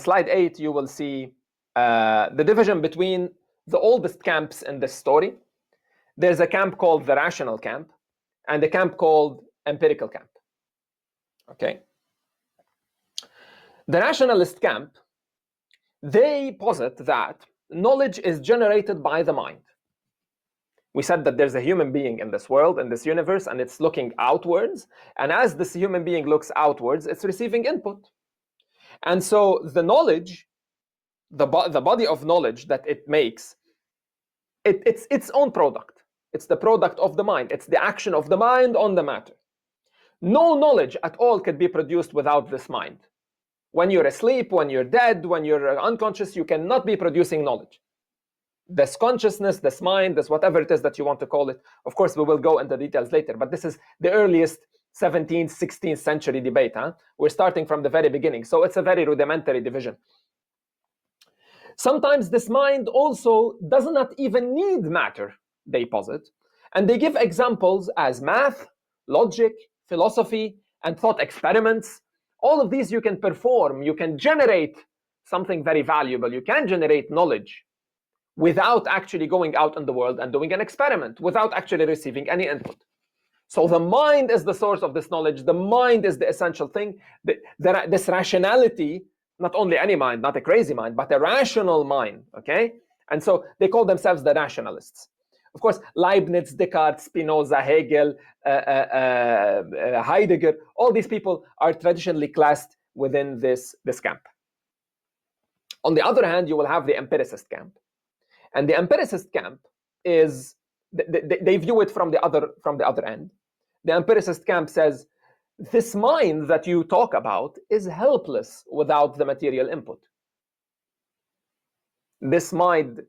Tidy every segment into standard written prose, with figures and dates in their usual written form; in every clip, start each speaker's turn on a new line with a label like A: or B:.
A: slide 8, you will see the division between the oldest camps in this story. There's a camp called the rational camp and a camp called empirical camp. Okay. The rationalist camp, they posit that knowledge is generated by the mind. We said that there's a human being in this world, in this universe, and it's looking outwards. And as this human being looks outwards, it's receiving input. And so the knowledge, the body of knowledge that it makes, it's its own product. It's the product of the mind. It's the action of the mind on the matter. No knowledge at all can be produced without this mind. When you're asleep, when you're dead, when you're unconscious, you cannot be producing knowledge. This consciousness, this mind, this whatever it is that you want to call it. Of course, we will go into details later, but this is the earliest 17th, 16th century debate. We're starting from the very beginning, so it's a very rudimentary division. Sometimes this mind also does not even need matter, they posit, and they give examples as math, logic, philosophy, and thought experiments. All of these you can perform, you can generate something very valuable, you can generate knowledge without actually going out in the world and doing an experiment, without actually receiving any input. So the mind is the source of this knowledge. The mind is the essential thing. This rationality, not only any mind, not a crazy mind, but a rational mind, okay? And so they call themselves the rationalists. Of course, Leibniz, Descartes, Spinoza, Hegel, Heidegger, all these people are traditionally classed within this camp. On the other hand, you will have the empiricist camp. And the empiricist camp is, they view it from the other end. The empiricist camp says, this mind that you talk about is helpless without the material input. This mind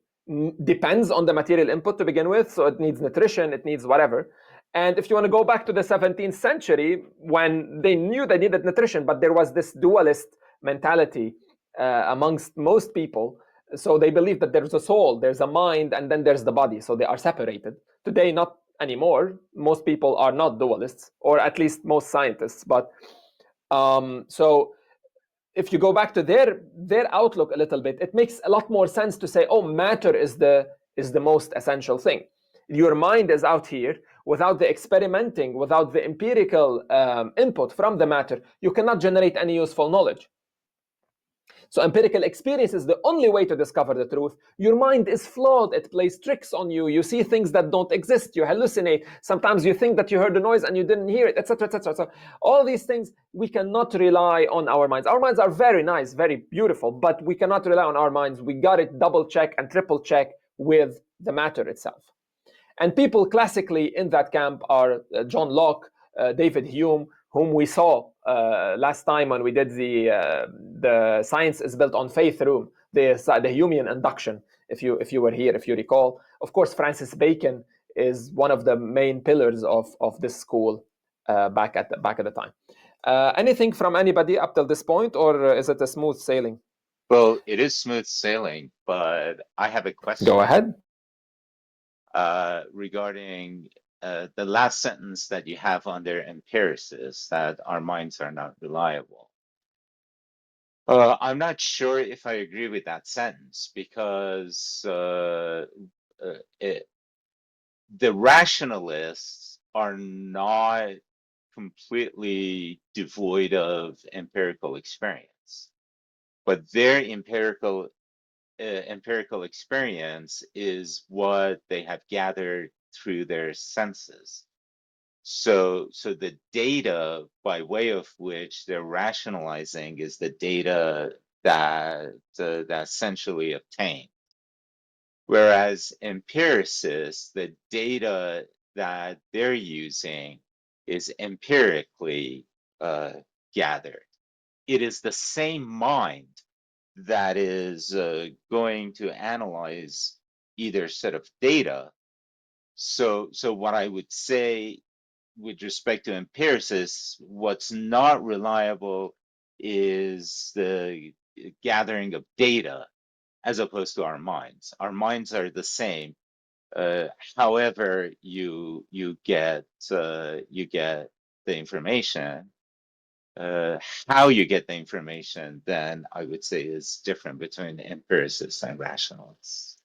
A: depends on the material input to begin with, so it needs nutrition, it needs whatever. And if you want to go back to the 17th century, when they knew they needed nutrition, but there was this dualist mentality amongst most people. So they believe that there's a soul, there's a mind, and then there's the body. So they are separated. Today, not anymore. Most people are not dualists, or at least most scientists. But so if you go back to their outlook a little bit, it makes a lot more sense to say, oh, matter is the most essential thing. Your mind is out here. Without the experimenting, without the empirical input from the matter, you cannot generate any useful knowledge. So empirical experience is the only way to discover the truth. Your mind is flawed. It plays tricks on you. You see things that don't exist. You hallucinate. Sometimes you think that you heard the noise and you didn't hear it, etc., etc. So all these things, we cannot rely on our minds. Our minds are very nice, very beautiful, but we cannot rely on our minds. We got it double check and triple check with the matter itself. And people classically in that camp are John Locke, David Hume, whom we saw last time when we did the Science is Built on Faith room, the Humean induction, if you were here, if you recall. Of course, Francis Bacon is one of the main pillars of this school back at the time. Anything from anybody up till this point, or is it a smooth sailing?
B: Well, it is smooth sailing, but I have a question.
A: Go ahead.
B: Regarding the last sentence that you have under empiricists, that our minds are not reliable. I'm not sure if I agree with that sentence, because the rationalists are not completely devoid of empirical experience, but their empirical experience is what they have gathered through their senses. So the data by way of which they're rationalizing is the data that essentially obtained. Whereas empiricists, the data that they're using is empirically gathered. It is the same mind that is going to analyze either set of data. So what I would say with respect to empiricists, what's not reliable is the gathering of data as opposed to our minds. Our minds are the same. However, you get the information, how you get the information, then I would say is different between empiricists and rationalists.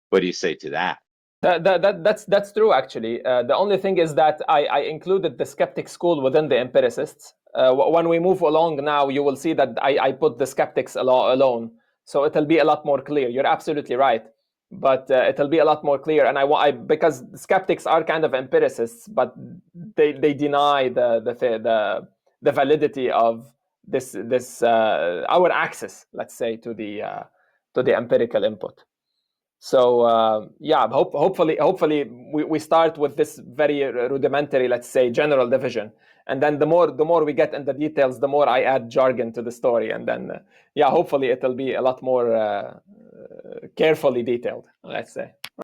B: What do you say to that?
A: That's true, actually. The only thing is that I included the skeptic school within the empiricists. When we move along now, you will see that I put the skeptics alone. So it'll be a lot more clear. You're absolutely right. But it'll be a lot more clear. And because skeptics are kind of empiricists, but they deny the validity of this our access, let's say, to the empirical input. So yeah, hopefully we start with this very rudimentary, let's say, general division, and then the more we get in the details, the more I add jargon to the story, and then yeah, hopefully it'll be a lot more carefully detailed, let's say.